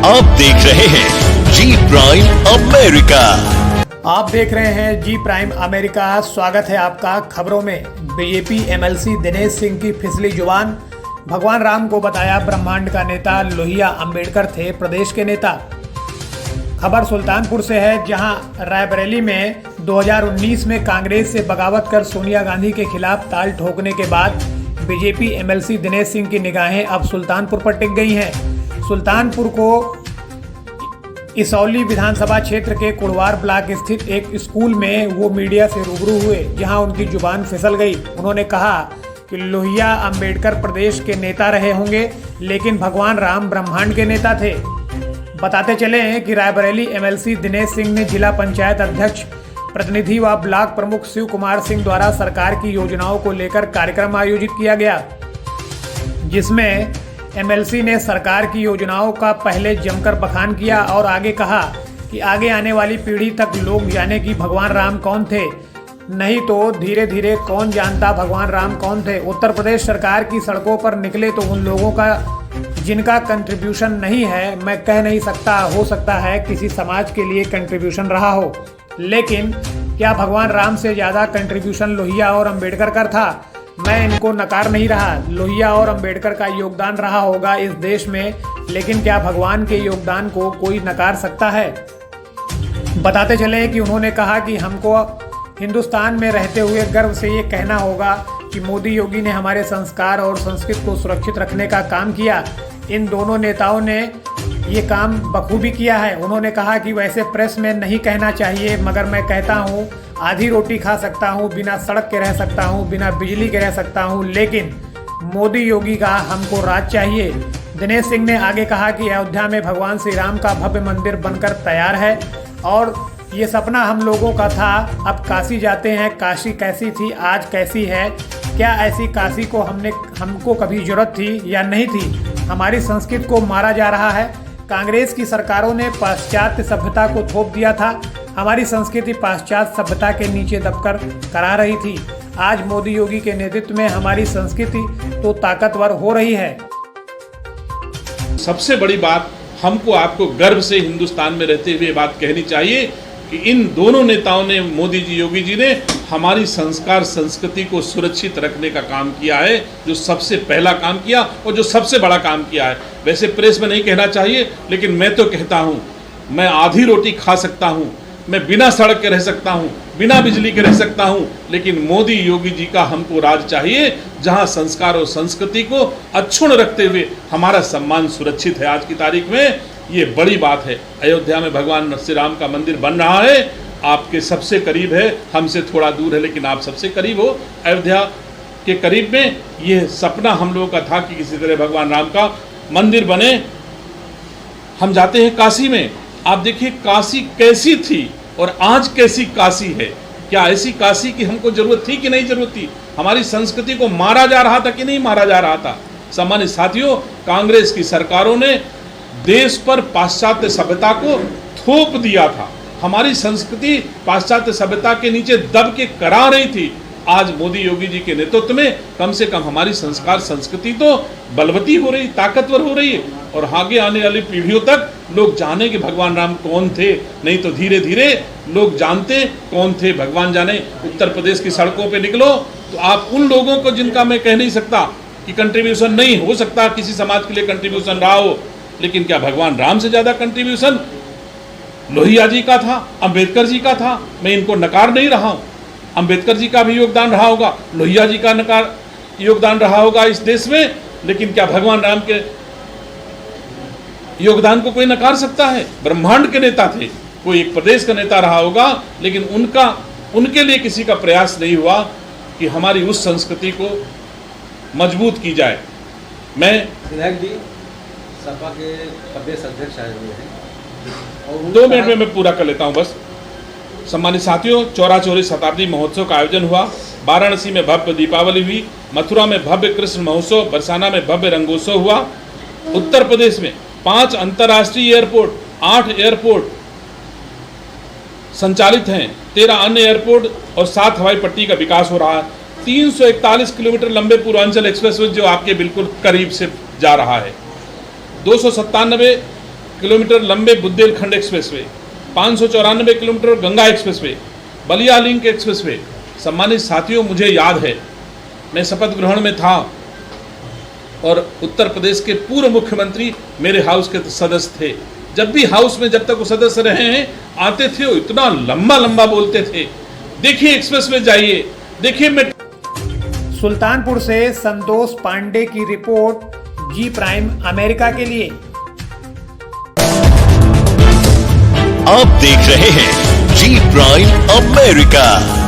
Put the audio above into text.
आप देख रहे हैं जी प्राइम अमेरिका। आप देख रहे हैं जी प्राइम अमेरिका। स्वागत है आपका खबरों में। बीजेपी एमएलसी दिनेश सिंह की फिसली जुबान। भगवान राम को बताया ब्रह्मांड का नेता, लोहिया अंबेडकर थे प्रदेश के नेता। खबर सुल्तानपुर से है, जहां रायबरेली में 2019 में कांग्रेस से बगावत कर सोनिया गांधी के खिलाफ ताल ठोकने के बाद बीजेपी एमएलसी दिनेश सिंह की निगाहें अब सुल्तानपुर पर टिक गई हैं। सुल्तानपुर को इसौली विधानसभा क्षेत्र के कुड़वार ब्लॉक स्थित एक स्कूल में वो मीडिया से रूबरू हुए, जहां उनकी जुबान फिसल गई। उन्होंने कहा कि लोहिया अंबेडकर प्रदेश के नेता रहे होंगे, लेकिन भगवान राम ब्रह्मांड के नेता थे। बताते चले हैं कि रायबरेली एमएलसी दिनेश सिंह ने जिला पंचायत अध्यक्ष, प्रतिनिधि व ब्लॉक प्रमुख शिव कुमार सिंह द्वारा सरकार की योजनाओं को लेकर कार्यक्रम आयोजित किया गया, जिसमें एमएलसी ने सरकार की योजनाओं का पहले जमकर बखान किया और आगे कहा कि आगे आने वाली पीढ़ी तक लोग जाने कि भगवान राम कौन थे, नहीं तो धीरे धीरे कौन जानता भगवान राम कौन थे। उत्तर प्रदेश सरकार की सड़कों पर निकले तो उन लोगों का जिनका कंट्रीब्यूशन नहीं है, मैं कह नहीं सकता, हो सकता है किसी समाज के लिए कंट्रीब्यूशन रहा हो, लेकिन क्या भगवान राम से ज़्यादा कंट्रीब्यूशन लोहिया और अंबेडकर का था? मैं इनको नकार नहीं रहा, लोहिया और अंबेडकर का योगदान रहा होगा इस देश में, लेकिन क्या भगवान के योगदान को कोई नकार सकता है? बताते चले कि उन्होंने कहा कि हमको हिंदुस्तान में रहते हुए गर्व से ये कहना होगा कि मोदी योगी ने हमारे संस्कार और संस्कृति को सुरक्षित रखने का काम किया। इन दोनों नेताओं ने ये काम बखूबी किया है। उन्होंने कहा कि वैसे प्रेस में नहीं कहना चाहिए, मगर मैं कहता हूँ आधी रोटी खा सकता हूँ, बिना सड़क के रह सकता हूँ, बिना बिजली के रह सकता हूँ, लेकिन मोदी योगी का हमको राज चाहिए। दिनेश सिंह ने आगे कहा कि अयोध्या में भगवान श्री राम का भव्य मंदिर बनकर तैयार है और ये सपना हम लोगों का था। अब काशी जाते हैं, काशी कैसी थी, आज कैसी है? क्या ऐसी काशी को हमको कभी जरूरत थी या नहीं थी? हमारी संस्कृति को मारा जा रहा है। कांग्रेस की सरकारों ने पाश्चात्य सभ्यता को थोप दिया था। हमारी संस्कृति पाश्चात्य सभ्यता के नीचे दबकर करा रही थी। आज मोदी योगी के नेतृत्व में हमारी संस्कृति तो ताकतवर हो रही है। सबसे बड़ी बात हमको आपको गर्व से हिंदुस्तान में रहते हुए बात कहनी चाहिए कि इन दोनों नेताओं ने, मोदी जी, योगी जी ने हमारी संस्कार संस्कृति को सुरक्षित रखने का काम किया है, जो सबसे पहला काम किया और जो सबसे बड़ा काम किया है। वैसे प्रेस में नहीं कहना चाहिए, लेकिन मैं तो कहता हूँ, मैं आधी रोटी खा सकता हूँ, मैं बिना सड़क के रह सकता हूँ, बिना बिजली के रह सकता हूँ, लेकिन मोदी योगी जी का हमको राज चाहिए, जहाँ संस्कार और संस्कृति को अक्षुण्ण रखते हुए हमारा सम्मान सुरक्षित है। आज की तारीख में ये बड़ी बात है। अयोध्या में भगवान श्री राम का मंदिर बन रहा है, आपके सबसे करीब है, हमसे थोड़ा दूर है, लेकिन आप सबसे करीब हो। अयोध्या के करीब में ये सपना हम लोगों का था कि किसी तरह भगवान राम का मंदिर बने। हम जाते हैं काशी में, आप देखिए काशी कैसी थी और आज कैसी काशी है। क्या ऐसी काशी की हमको जरूरत थी कि नहीं जरूरत थी? हमारी संस्कृति को मारा जा रहा था कि नहीं मारा जा रहा था? सम्मानित साथियों, कांग्रेस की सरकारों ने देश पर पाश्चात्य सभ्यता को थोप दिया था। हमारी संस्कृति पाश्चात्य सभ्यता के नीचे दब के करा रही थी। आज मोदी योगी जी के नेतृत्व में कम से कम हमारी संस्कार संस्कृति तो बलवती हो रही, ताकतवर हो रही है, और आगे आने वाली पीढ़ियों तक लोग जाने कि भगवान राम कौन थे, नहीं तो धीरे धीरे लोग जानते कौन थे, भगवान जाने। उत्तर प्रदेश की सड़कों पे निकलो तो आप उन लोगों को, जिनका मैं कह नहीं सकता कि कंट्रीब्यूशन नहीं हो सकता, किसी समाज के लिए कंट्रीब्यूशन रहा हो, लेकिन क्या भगवान राम से ज़्यादा कंट्रीब्यूशन लोहिया जी का था, अंबेडकर जी का था? मैं इनको नकार नहीं रहा हूँ, अंबेडकर जी का भी योगदान रहा होगा, लोहिया जी का योगदान रहा होगा इस देश में, लेकिन क्या भगवान राम के योगदान को कोई नकार सकता है? ब्रह्मांड के नेता थे, कोई एक प्रदेश का नेता रहा होगा, लेकिन उनके लिए किसी का प्रयास नहीं हुआ कि हमारी उस संस्कृति को मजबूत की जाए। मैं विधायक जी सपा के प्रदेश अध्यक्ष आए हुए हैं, 2 मिनट में मैं पूरा कर लेता हूं बस। सम्मानित साथियों, 74 शताब्दी महोत्सव का आयोजन हुआ। वाराणसी में भव्य दीपावली हुई, मथुरा में भव्य कृष्ण महोत्सव, बरसाना में भव्य रंगोत्सव हुआ। उत्तर प्रदेश में 5 अंतर्राष्ट्रीय एयरपोर्ट, 8 एयरपोर्ट संचालित हैं, 13 अन्य एयरपोर्ट और 7 हवाई पट्टी का विकास हो रहा है। 341 किलोमीटर लंबे पूर्वांचल एक्सप्रेसवे जो आपके बिल्कुल करीब से जा रहा है। 297 किलोमीटर लंबे Bundelkhand expressway, 594 kilometre Ganga expressway, Ballia link expressway. सम्मानित साथियों, मुझे याद है मैं शपथ ग्रहण में था और उत्तर प्रदेश के पूर्व मुख्यमंत्री मेरे हाउस के सदस्य थे। जब भी हाउस में जब तक वो सदस्य रहे हैं आते थे, वो इतना लंबा लंबा बोलते थे। देखिए एक्सप्रेसवे जाइए, देखिए मैं। सुल्तानपुर से संतोष पांडे की रिपोर्ट, जी प्राइम अमेरिका के लिए। आप देख रहे हैं जी प्राइम अमेरिका।